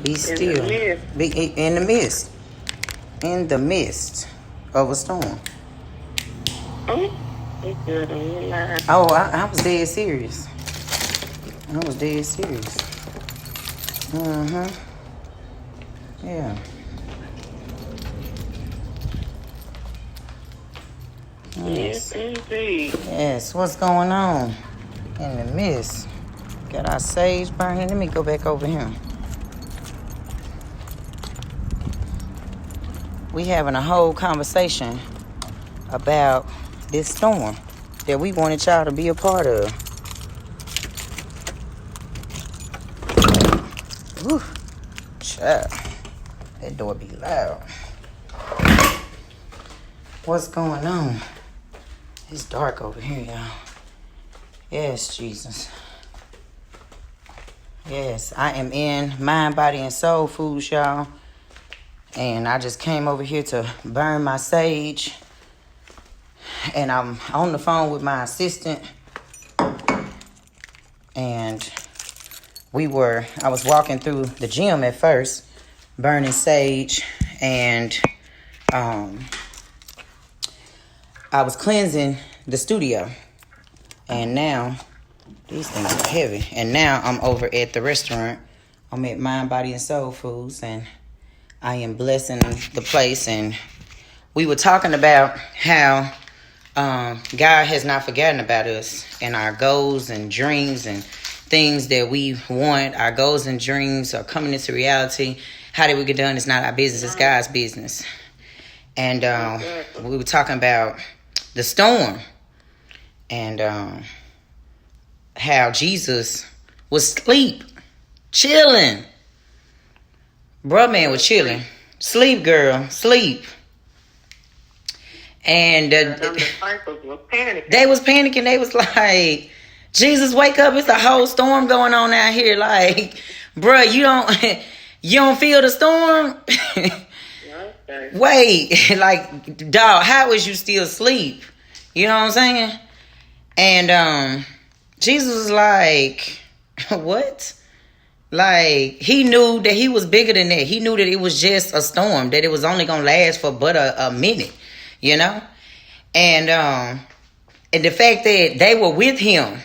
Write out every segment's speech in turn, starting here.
Be still. Be in the midst. In the midst of a storm. Oh, I was dead serious. I was dead serious. Yeah. Yes, indeed. Yes, what's going on? In the midst. Got our sage burning. Let me go back over here. We having a whole conversation about this storm that we wanted y'all to be a part of. Whew. Child. That door be loud. What's going on? It's dark over here, y'all. Yes, Jesus. Yes, I am in Mind, Body, and Soul Foods, y'all. And I just came over here to burn my sage. And I'm on the phone with my assistant. And I was walking through the gym at first, burning sage. And I was cleansing the studio. And now, these things are heavy. And now I'm over at the restaurant. I'm at Mind, Body, and Soul Foods. And I am blessing the place. And we were talking about how God has not forgotten about us and our goals and dreams and things that we want. Our goals and dreams are coming into reality. How did we get done? It's not our business. It's God's business. And we were talking about the storm and how Jesus was asleep, chilling. Bruh man was chilling. Sleep, girl. Sleep. And the disciples were panicking. They was panicking. They was like, Jesus, wake up. It's a whole storm going on out here. Like, bruh, you don't feel the storm? Okay. Wait, like, dog, how is you still asleep? You know what I'm saying? And Jesus was like, what? Like, he knew that he was bigger than that. He knew that it was just a storm, that it was only going to last for but a minute, you know? And the fact that they were with him,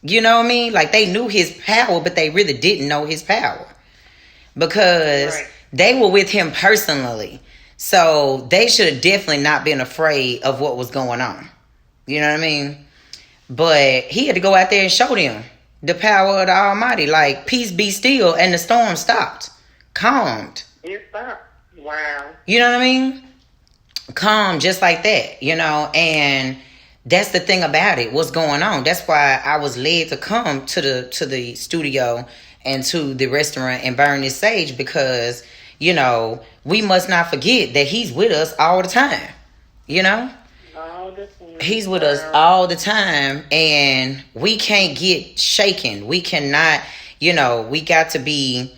you know what I mean? Like, they knew his power, but they really didn't know his power. Because they were with him personally. So they should have definitely not been afraid of what was going on. You know what I mean? But he had to go out there and show them the power of the Almighty. Like, peace be still, and the storm stopped. Calmed. It stopped. Wow. You know what I mean? Calm just like that, you know? And that's the thing about it. What's going on? That's why I was led to come to the studio and to the restaurant and burn this sage, because, you know, we must not forget that he's with us all the time. You know? All the time. He's with us all the time, and we can't get shaken. We cannot, you know, we got to be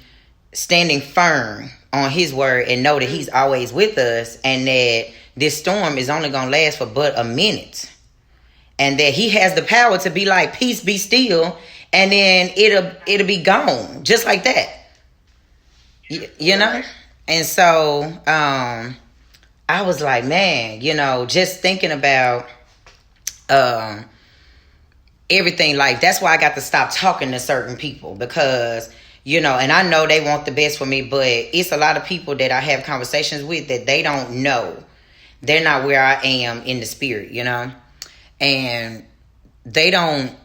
standing firm on his word and know that he's always with us, and that this storm is only going to last for but a minute. And that he has the power to be like, peace be still, and then it'll be gone. Just like that. You know? And so, I was like, man, you know, just thinking about everything. Like, that's why I got to stop talking to certain people, because, you know, and I know they want the best for me, but it's a lot of people that I have conversations with that they don't know. They're not where I am in the spirit, you know, and they don't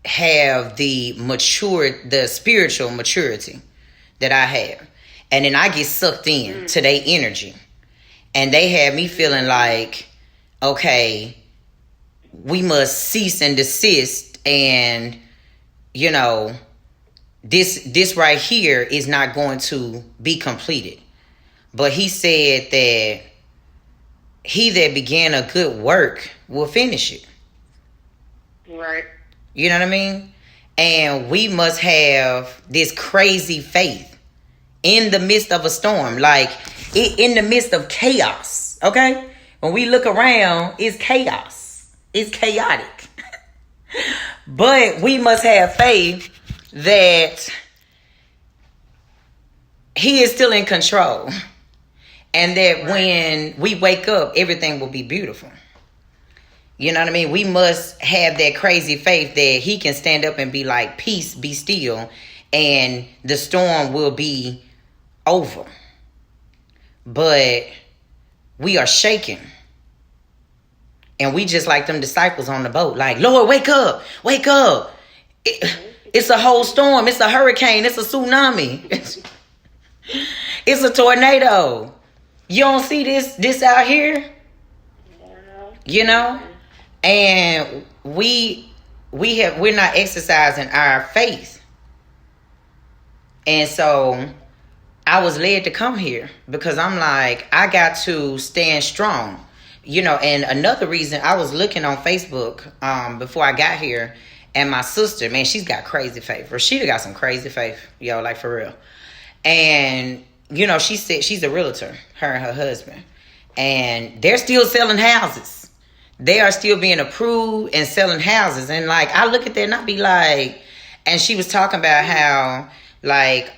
have the spiritual maturity that I have. And then I get sucked in to their energy, and they have me feeling like, okay, we must cease and desist, and, you know, this right here is not going to be completed. But he said that he that began a good work will finish it. Right. You know what I mean? And we must have this crazy faith in the midst of a storm, like in the midst of chaos. Okay? When we look around, it's chaos. It's chaotic. But we must have faith that he is still in control. And that when we wake up, everything will be beautiful. You know what I mean? We must have that crazy faith that he can stand up and be like, peace, be still, and the storm will be over. But we are shaken. And we just like them disciples on the boat. Like, Lord, wake up. Wake up. It's a whole storm. It's a hurricane. It's a tsunami. It's a tornado. You don't see this out here? You know? And we're not exercising our faith. And so I was led to come here because I'm like, I got to stand strong. You know, and another reason, I was looking on Facebook before I got here, and my sister, man, she's got crazy faith. Rashida got some crazy faith, yo, like for real. And, you know, she said she's a realtor, her and her husband. And they're still selling houses. They are still being approved and selling houses. And, like, I look at that and I be like, and she was talking about how, like,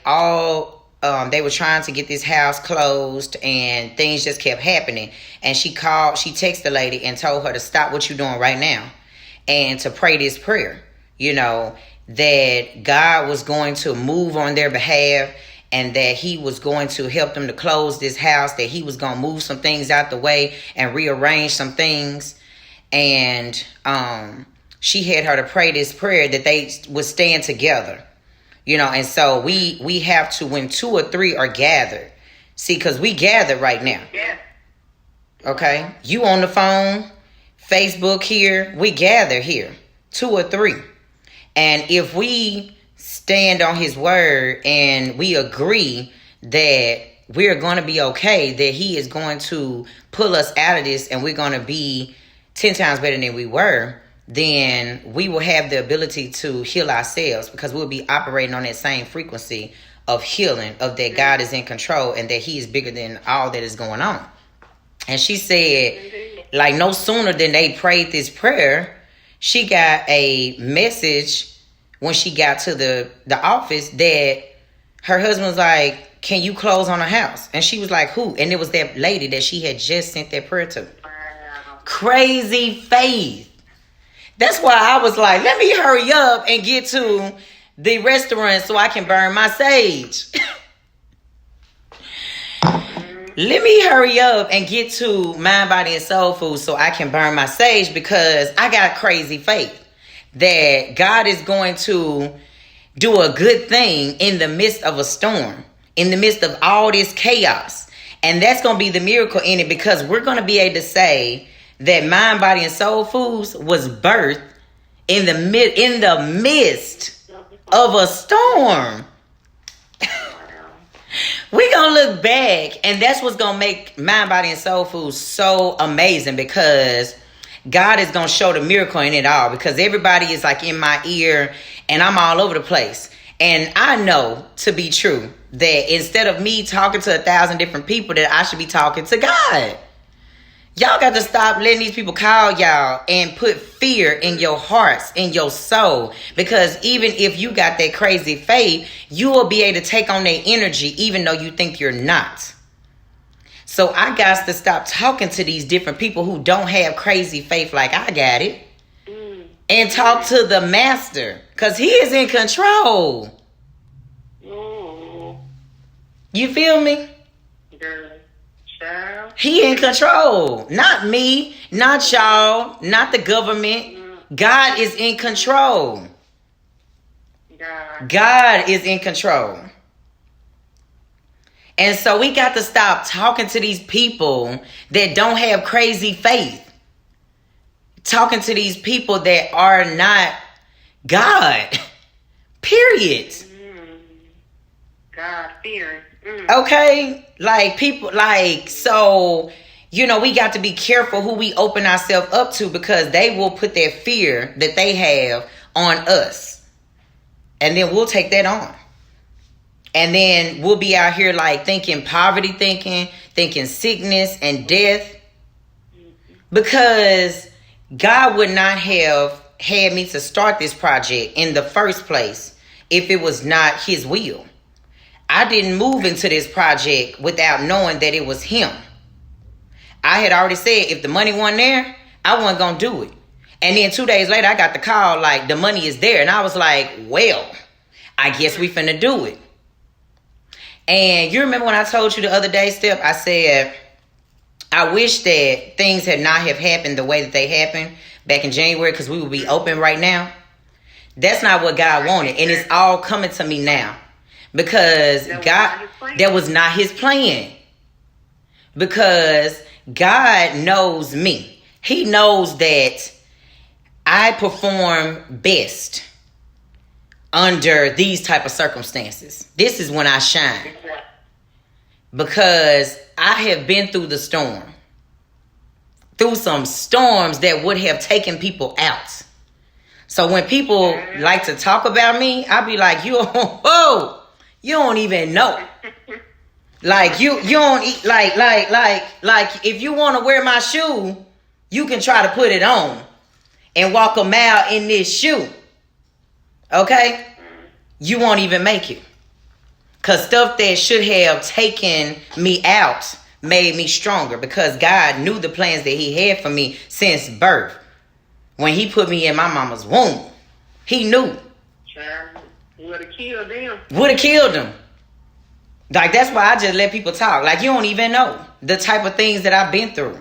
they were trying to get this house closed and things just kept happening. And she texted the lady and told her to stop what you're doing right now and to pray this prayer, you know, that God was going to move on their behalf and that he was going to help them to close this house, that he was going to move some things out the way and rearrange some things. And she had her to pray this prayer that they would stand together. You know, and so we have to, when 2 or 3 are gathered. See, because we gather right now. Yeah. Okay? You on the phone, Facebook here, we gather here. 2 or 3. And if we stand on his word and we agree that we're going to be okay, that he is going to pull us out of this and we're going to be 10 times better than we were, then we will have the ability to heal ourselves because we'll be operating on that same frequency of healing, of that God is in control and that he is bigger than all that is going on. And she said, like, no sooner than they prayed this prayer, she got a message when she got to the office that her husband was like, can you close on a house? And she was like, who? And it was that lady that she had just sent that prayer to. Crazy faith. That's why I was like, let me hurry up and get to the restaurant so I can burn my sage. Let me hurry up and get to Mind, Body, and Soul Food so I can burn my sage because I got crazy faith that God is going to do a good thing in the midst of a storm, in the midst of all this chaos. And that's going to be the miracle in it because we're going to be able to say that Mind, Body, and Soul Foods was birthed in the midst of a storm. We're going to look back, and that's what's going to make Mind, Body, and Soul Foods so amazing because God is going to show the miracle in it all because everybody is like in my ear, and I'm all over the place. And I know to be true that instead of me talking to 1,000 different people, that I should be talking to God. Y'all got to stop letting these people call y'all and put fear in your hearts, in your soul. Because even if you got that crazy faith, you will be able to take on their energy even though you think you're not. So I got to stop talking to these different people who don't have crazy faith like I got it. And talk to the master. Because he is in control. You feel me? He in control. Not me, not y'all, not the government. God is in control. God is in control. And so we got to stop talking to these people that don't have crazy faith. Talking to these people that are not God. Period. God fearing. Okay? Like people, like, so, you know, we got to be careful who we open ourselves up to because they will put their fear that they have on us. And then we'll take that on. And then we'll be out here like thinking poverty, thinking sickness and death. Because God would not have had me to start this project in the first place if it was not his will. I didn't move into this project without knowing that it was him. I had already said if the money wasn't there, I wasn't going to do it. And then 2 days later, I got the call like the money is there. And I was like, well, I guess we finna do it. And you remember when I told you the other day, Steph, I said, I wish that things had not have happened the way that they happened back in January because we would be open right now. That's not what God wanted. And it's all coming to me now. Because that was not his plan. Because God knows me. He knows that I perform best under these type of circumstances. This is when I shine. Because I have been through the storm. Through some storms that would have taken people out. So when people like to talk about me, I'll be like, you don't even know. Like you don't eat like if you want to wear my shoe, you can try to put it on and walk a mile in this shoe. Okay? You won't even make it. Because stuff that should have taken me out made me stronger. Because God knew the plans that he had for me since birth. When he put me in my mama's womb. He knew. Would have killed them. Would have killed them. Like, that's why I just let people talk. Like, you don't even know the type of things that I've been through.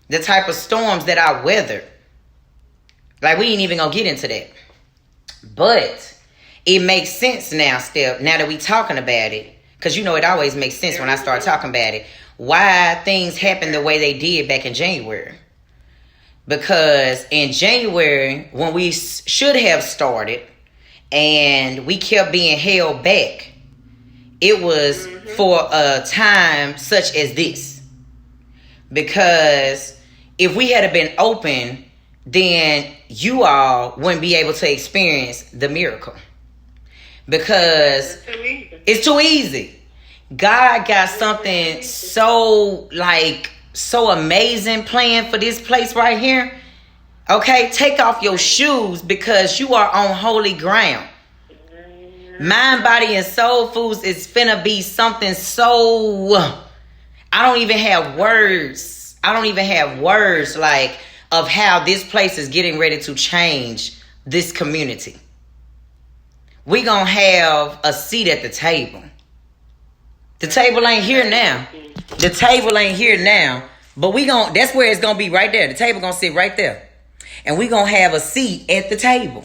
The type of storms that I weathered. Like, we ain't even gonna get into that. But it makes sense now, Steph, now that we talking about it. Because, you know, it always makes sense when I start talking about it. Why things happened the way they did back in January. Because in January, when we should have started and we kept being held back, it was for a time such as this. Because if we had been open, then you all wouldn't be able to experience the miracle. Because it's too easy. God got something so amazing planned for this place right here. Okay, take off your shoes because you are on holy ground. Mind, body, and soul foods is finna be something so... I don't even have words. Like of how this place is getting ready to change this community. We gonna have a seat at the table. The table ain't here now. But that's where it's gonna be right there. The table gonna sit right there. And we gonna have a seat at the table.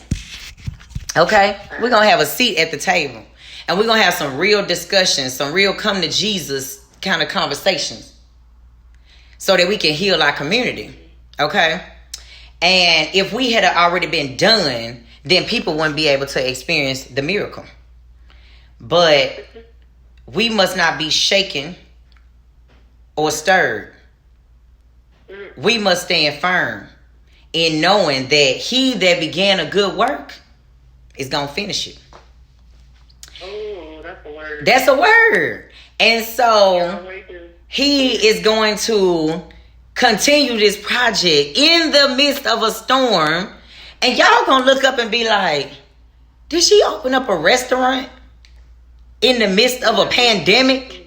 Okay? We're gonna have a seat at the table. And we're gonna have some real discussions, some real come to Jesus kind of conversations. So that we can heal our community. Okay? And if we had already been done, then people wouldn't be able to experience the miracle. But we must not be shaken or stirred. We must stand firm in knowing that he that began a good work is going to finish it. Oh, that's a word. That's a word. And so he is going to continue this project in the midst of a storm. And y'all going to look up and be like, did she open up a restaurant in the midst of a pandemic?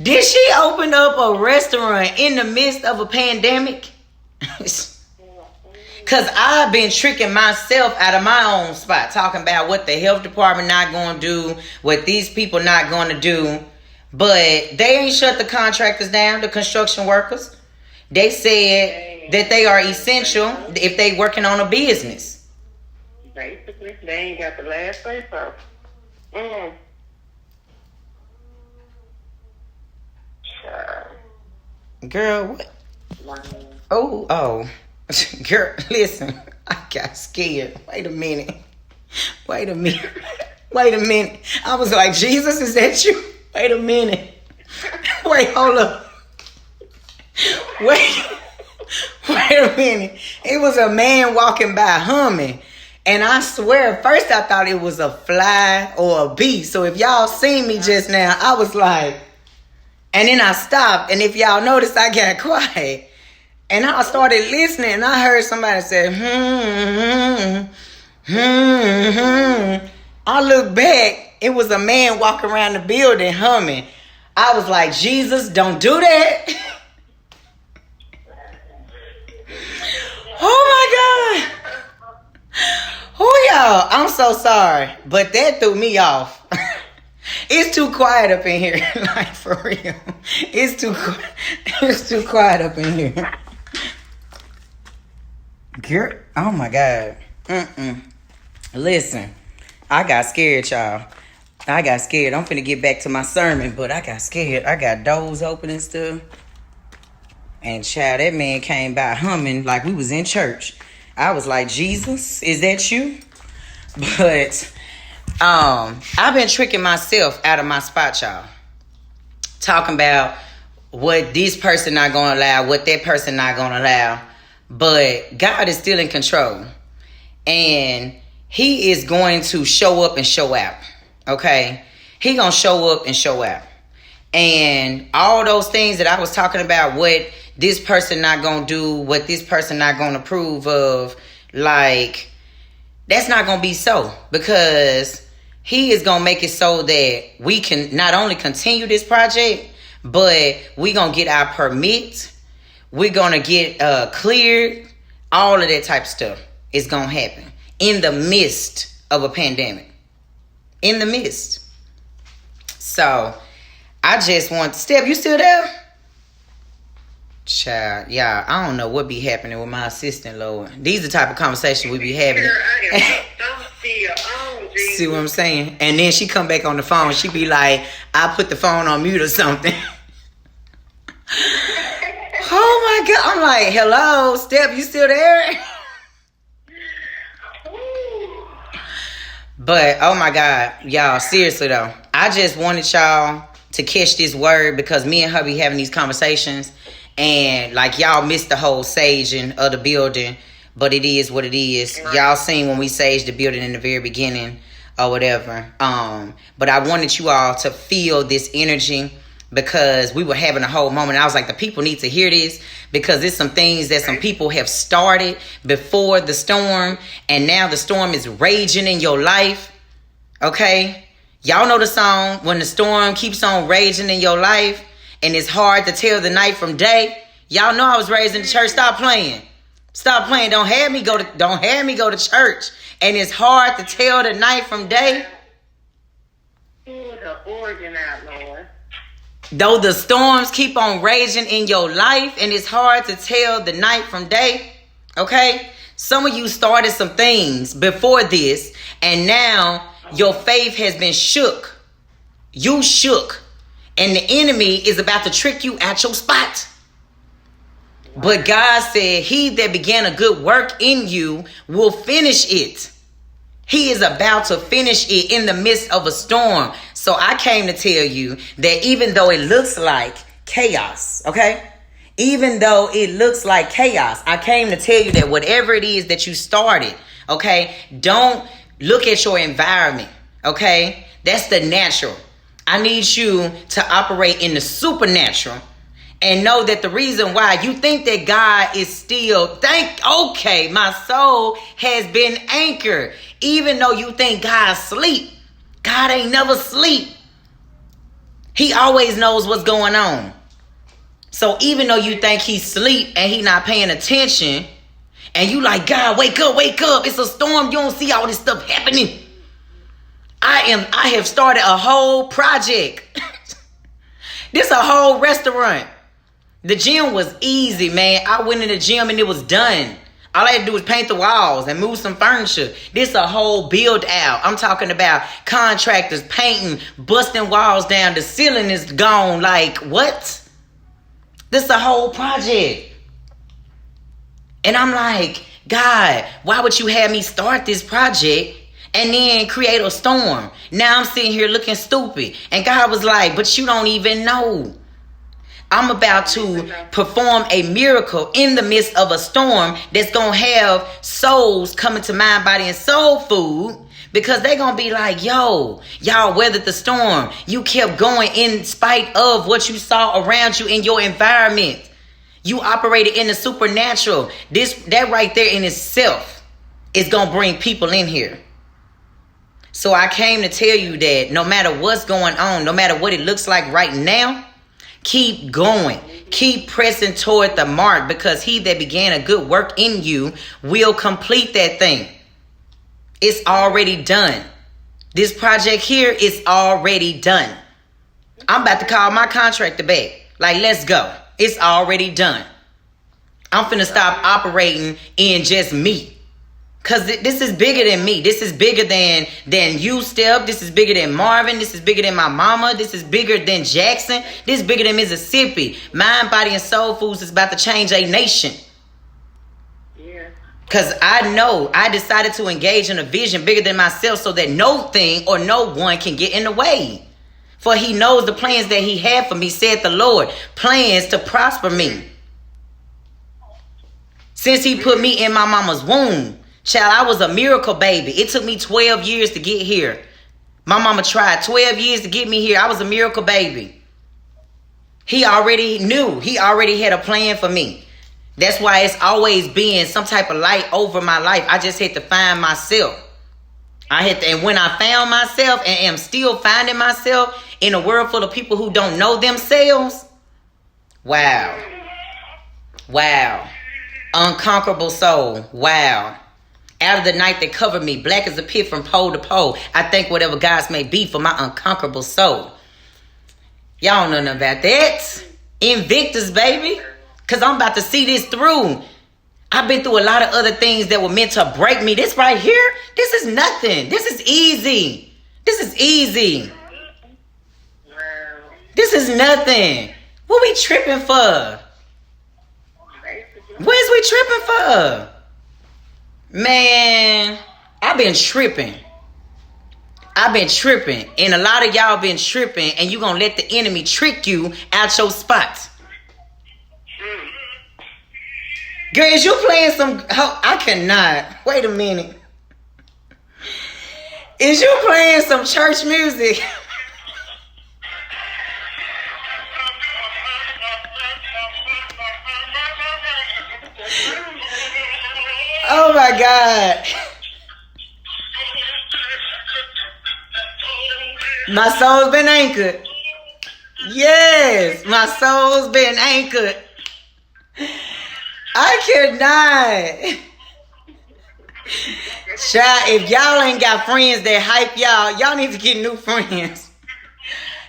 Did she open up a restaurant in the midst of a pandemic? Because I've been tricking myself out of my own spot, talking about what the health department not going to do, what these people not going to do. But they ain't shut the contractors down, the construction workers. They said that they are essential if they working on a business. Basically, they ain't got the last say so. Sure. Girl, what? Oh. Girl, listen. I got scared. Wait a minute. I was like, Jesus, is that you? Wait a minute. Wait, hold up. Wait a minute. It was a man walking by humming. And I swear, at first I thought it was a fly or a bee. So if y'all seen me just now, I was like, and then I stopped. And if y'all noticed, I got quiet. And I started listening. And I heard somebody say, I look back, it was a man walking around the building humming. I was like, Jesus, don't do that. Oh my God. Oh, y'all, I'm so sorry. But that threw me off. It's too quiet up in here. Like, for real. It's too quiet up in here. Girl, oh my God. Listen, I got scared, y'all. I got scared. I'm finna get back to my sermon, but I got scared. I got doors open and stuff. And child, that man came by humming like we was in church. I was like, Jesus, is that you? But I've been tricking myself out of my spot, y'all. Talking about what this person not gonna allow, what that person not gonna allow. But God is still in control. And he is going to show up and show out. Okay? He gonna show up and show out. And all those things that I was talking about, what this person not gonna do, what this person not gonna approve of, like, that's not gonna be so. Because he is gonna make it so that we can not only continue this project, but we gonna get our permit. We're gonna get cleared. All of that type of stuff is gonna happen in the midst of a pandemic. In the midst. So I just want Steph, you still there? Child, yeah, I don't know what be happening with my assistant, Lord. These are the type of conversations we be having. See what I'm saying? And then she come back on the phone. She be like, I put the phone on mute or something. Oh my God. I'm like, hello, Steph, you still there? But, oh my God, y'all, seriously though. I just wanted y'all to catch this word because me and her be having these conversations. And like y'all missed the whole saging of the building. But it is what it is. Y'all seen when we saged the building in the very beginning or whatever. But I wanted you all to feel this energy because we were having a whole moment. I was like, the people need to hear this because there's some things that some people have started before the storm. And now the storm is raging in your life. Okay? Y'all know the song, When the Storm Keeps on Raging in Your Life and it's hard to tell the night from day. Y'all know I was raised in the church. Stop playing. Stop playing. Don't have me go to church. And it's hard to tell the night from day. Pull the organ out, Lord. Though the storms keep on raging in your life and it's hard to tell the night from day. Okay? Some of you started some things before this and now your faith has been shook. You shook. And the enemy is about to trick you at your spot. But God said, he that began a good work in you will finish it. He is about to finish it in the midst of a storm. So I came to tell you that even though it looks like chaos, okay? Even though it looks like chaos, I came to tell you that whatever it is that you started, okay? Don't look at your environment, okay? That's the natural. I need you to operate in the supernatural. And know that the reason why you think that God is still, okay, my soul has been anchored. Even though you think God's asleep, God ain't never sleep. He always knows what's going on. So even though you think he's asleep and he not paying attention, and you like, God, wake up, it's a storm, you don't see all this stuff happening. I have started a whole project. This a whole restaurant. The gym was easy, man. I went in the gym and it was done. All I had to do was paint the walls and move some furniture. This a whole build out. I'm talking about contractors painting, busting walls down. The ceiling is gone. Like, what? This a whole project. And I'm like, God, why would you have me start this project and then create a storm? Now I'm sitting here looking stupid. And God was like, but you don't even know. I'm about to perform a miracle in the midst of a storm that's going to have souls coming to Mind, Body, and Soul Food because they're going to be like, yo, y'all weathered the storm. You kept going in spite of what you saw around you in your environment. You operated in the supernatural. That right there in itself is going to bring people in here. So I came to tell you that no matter what's going on, no matter what it looks like right now, keep going. Keep pressing toward the mark, because he that began a good work in you will complete that thing. It's already done. This project here is already done. I'm about to call my contractor back. Like, let's go. It's already done. I'm finna stop operating in just me. Because this is bigger than me. This is bigger than you, Steph. This is bigger than Marvin. This is bigger than my mama. This is bigger than Jackson. This is bigger than Mississippi. Mind, Body, and Soul Foods is about to change a nation. Yeah. Because I know I decided to engage in a vision bigger than myself, so that no thing or no one can get in the way. For he knows the plans that he had for me, said the Lord. Plans to prosper me. Since he put me in my mama's womb. Child, I was a miracle baby. It took me 12 years to get here. My mama tried 12 years to get me here. I was a miracle baby. He already knew. He already had a plan for me. That's why it's always been some type of light over my life. I just had to find myself. And when I found myself and am still finding myself in a world full of people who don't know themselves. Wow. Wow. Unconquerable soul. Wow. Out of the night that covered me, black as a pit from pole to pole. I thank whatever gods may be for my unconquerable soul. Y'all know nothing about that. Invictus, baby. Because I'm about to see this through. I've been through a lot of other things that were meant to break me. This right here, this is nothing. This is easy. This is easy. This is nothing. What we tripping for? What is we tripping for? Man, I've been tripping. And a lot of y'all been tripping, and you gonna let the enemy trick you out your spot. Girl, is you playing some... Oh, I cannot. Wait a minute. Is you playing some church music? Oh my God. My soul's been anchored. Yes, my soul's been anchored. I cannot. Child, if y'all ain't got friends that hype y'all need to get new friends.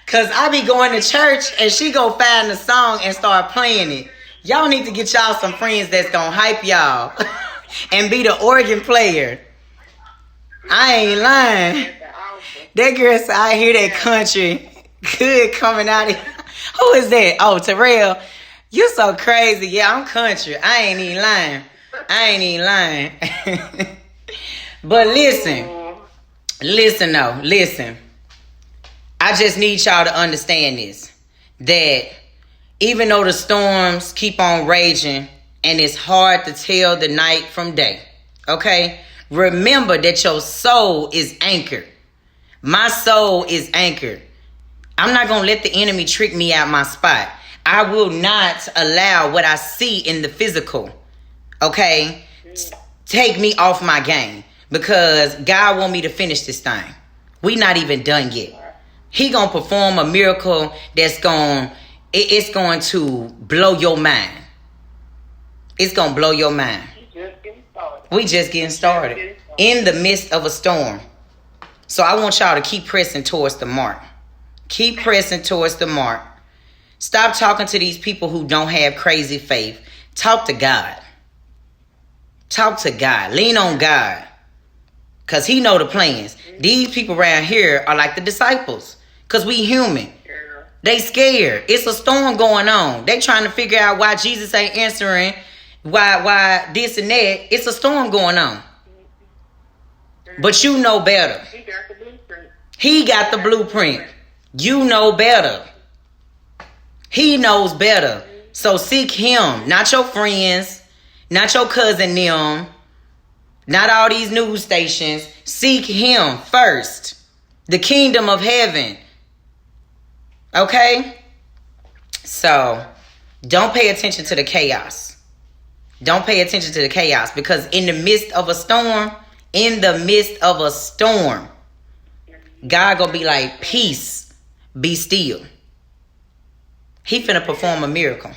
Cause I be going to church and she go find the song and start playing it. Y'all need to get y'all some friends that's gonna hype y'all. And be the organ player. I ain't lying. That girl said, I hear that country good coming out of here. Who is that? Oh, Terrell. You so crazy. Yeah, I'm country. I ain't even lying. But listen. I just need y'all to understand this. That even though the storms keep on raging, and it's hard to tell the night from day. Okay? Remember that your soul is anchored. My soul is anchored. I'm not going to let the enemy trick me out my spot. I will not allow what I see in the physical, okay, take me off my game. Because God want me to finish this thing. We not even done yet. He going to perform a miracle that's it's going to blow your mind. It's going to blow your mind. We just getting started. In the midst of a storm. So I want y'all to keep pressing towards the mark. Keep pressing towards the mark. Stop talking to these people who don't have crazy faith. Talk to God. Talk to God. Lean on God. Because he know the plans. These people around here are like the disciples. Because we human. They scared. It's a storm going on. They trying to figure out why Jesus ain't answering. Why this and that. It's a storm going on. But you know better. He got the blueprint. You know better. He knows better. So seek him. Not your friends. Not your cousin them. Not all these news stations. Seek him first. The kingdom of heaven. Okay? So, don't pay attention to the chaos. Don't pay attention to the chaos. Because in the midst of a storm, God gonna be like, peace, be still. He finna perform a miracle.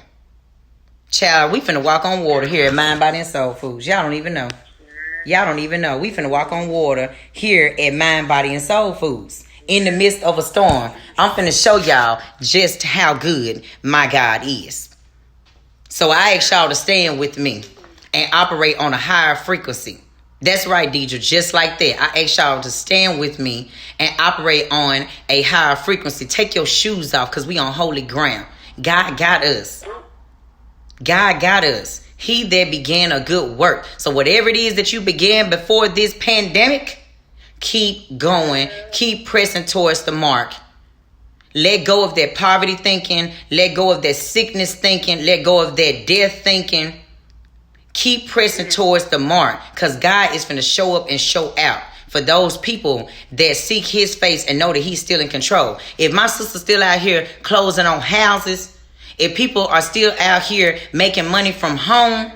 Child, we finna walk on water here at Mind, Body, and Soul Foods. Y'all don't even know. Y'all don't even know. We finna walk on water here at Mind, Body, and Soul Foods. In the midst of a storm. I'm finna show y'all just how good my God is. So I ask y'all to stand with me and operate on a higher frequency. That's right, Deidre. Just like that. I ask y'all to stand with me and operate on a higher frequency. Take your shoes off because we on holy ground. God got us. God got us. He that began a good work. So whatever it is that you began before this pandemic, keep going. Keep pressing towards the mark. Let go of that poverty thinking. Let go of that sickness thinking. Let go of that death thinking. Keep pressing towards the mark because God is going to show up and show out for those people that seek his face and know that he's still in control. If my sister's still out here closing on houses, if people are still out here making money from home,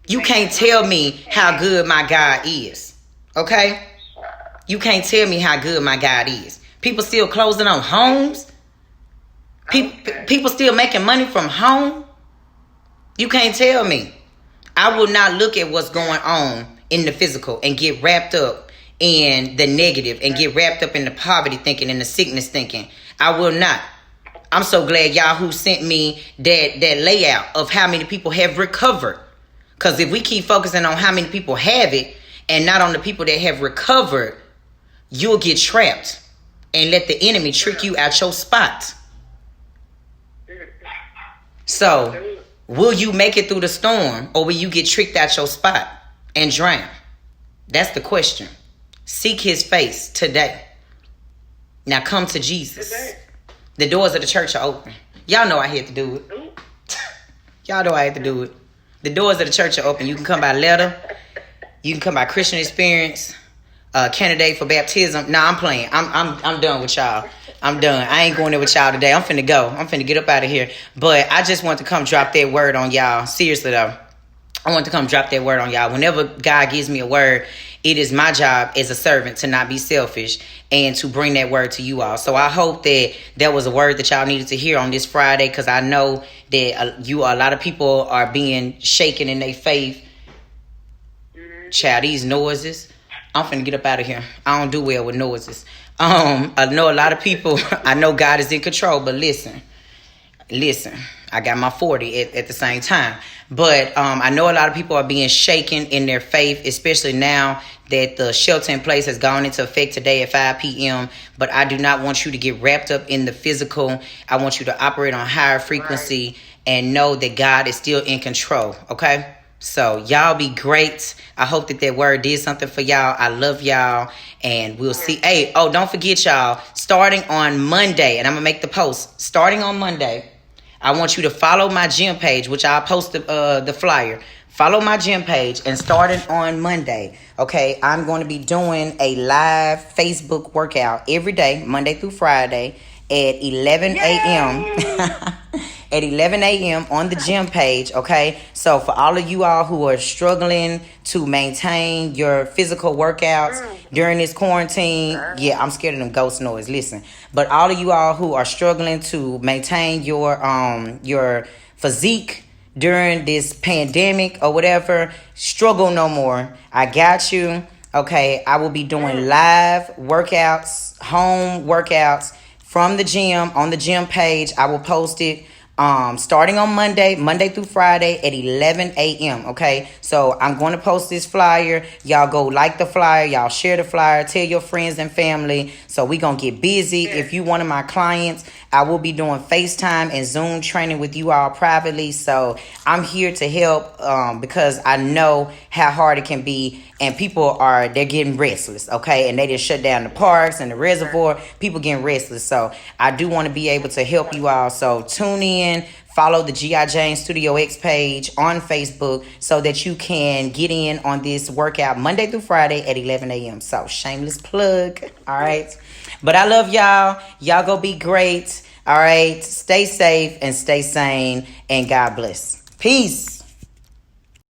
you can't tell me how good my God is. Okay? You can't tell me how good my God is. People still closing on homes. People still making money from home. You can't tell me. I will not look at what's going on in the physical and get wrapped up in the negative and get wrapped up in the poverty thinking and the sickness thinking. I will not. I'm so glad Yahoo sent me that layout of how many people have recovered. Because if we keep focusing on how many people have it and not on the people that have recovered, you'll get trapped and let the enemy trick you out your spot. So, will you make it through the storm or will you get tricked out your spot and drown? That's the question. Seek his face today. Now come to Jesus. The doors of the church are open. Y'all know I had to do it. Y'all know I had to do it. The doors of the church are open. You can come by letter. You can come by Christian Experience. Candidate for baptism. Nah, I'm playing. I'm done with y'all. I'm done. I ain't going there with y'all today. I'm finna go. I'm finna get up out of here. But I just want to come drop that word on y'all. Seriously though. I want to come drop that word on y'all. Whenever God gives me a word, it is my job as a servant to not be selfish and to bring that word to you all. So I hope that there was a word that y'all needed to hear on this Friday, because I know that a lot of people are being shaken in their faith. Child, these noises. I'm finna get up out of here. I don't do well with noises. I know a lot of people, I know God is in control, but listen, I got my 40 at the same time. But I know a lot of people are being shaken in their faith, especially now that the shelter in place has gone into effect today at 5 p.m. But I do not want you to get wrapped up in the physical. I want you to operate on higher frequency and know that God is still in control, okay? So y'all be great. I hope that word did something for y'all. I love y'all, and we'll see. Hey, don't forget y'all, starting on Monday, and I'm gonna make the post. Starting on Monday, I want you to follow my gym page, which I'll post the flyer. Follow my gym page, and starting on Monday, okay, I'm going to be doing a live Facebook workout every day, Monday through Friday, at 11 a.m. at 11 a.m. on the gym page, okay? So for all of you all who are struggling to maintain your physical workouts during this quarantine, yeah, I'm scared of them ghost noise, listen. But all of you all who are struggling to maintain your physique during this pandemic or whatever, struggle no more. I got you, okay? I will be doing live workouts, home workouts from the gym on the gym page. I will post it starting on Monday through Friday at 11 a.m. Okay, so I'm going to post this flyer. Y'all go like the flyer. Y'all share the flyer. Tell your friends and family. So we going to get busy. If you one of my clients, I will be doing FaceTime and Zoom training with you all privately. So I'm here to help because I know how hard it can be. And people they're getting restless, okay? And they just shut down the parks and the reservoir. People getting restless. So I do want to be able to help you all. So tune in, follow the G.I. Jane Studio X page on Facebook so that you can get in on this workout Monday through Friday at 11 a.m. So shameless plug, all right? But I love y'all. Y'all go be great, all right? Stay safe and stay sane, and God bless. Peace.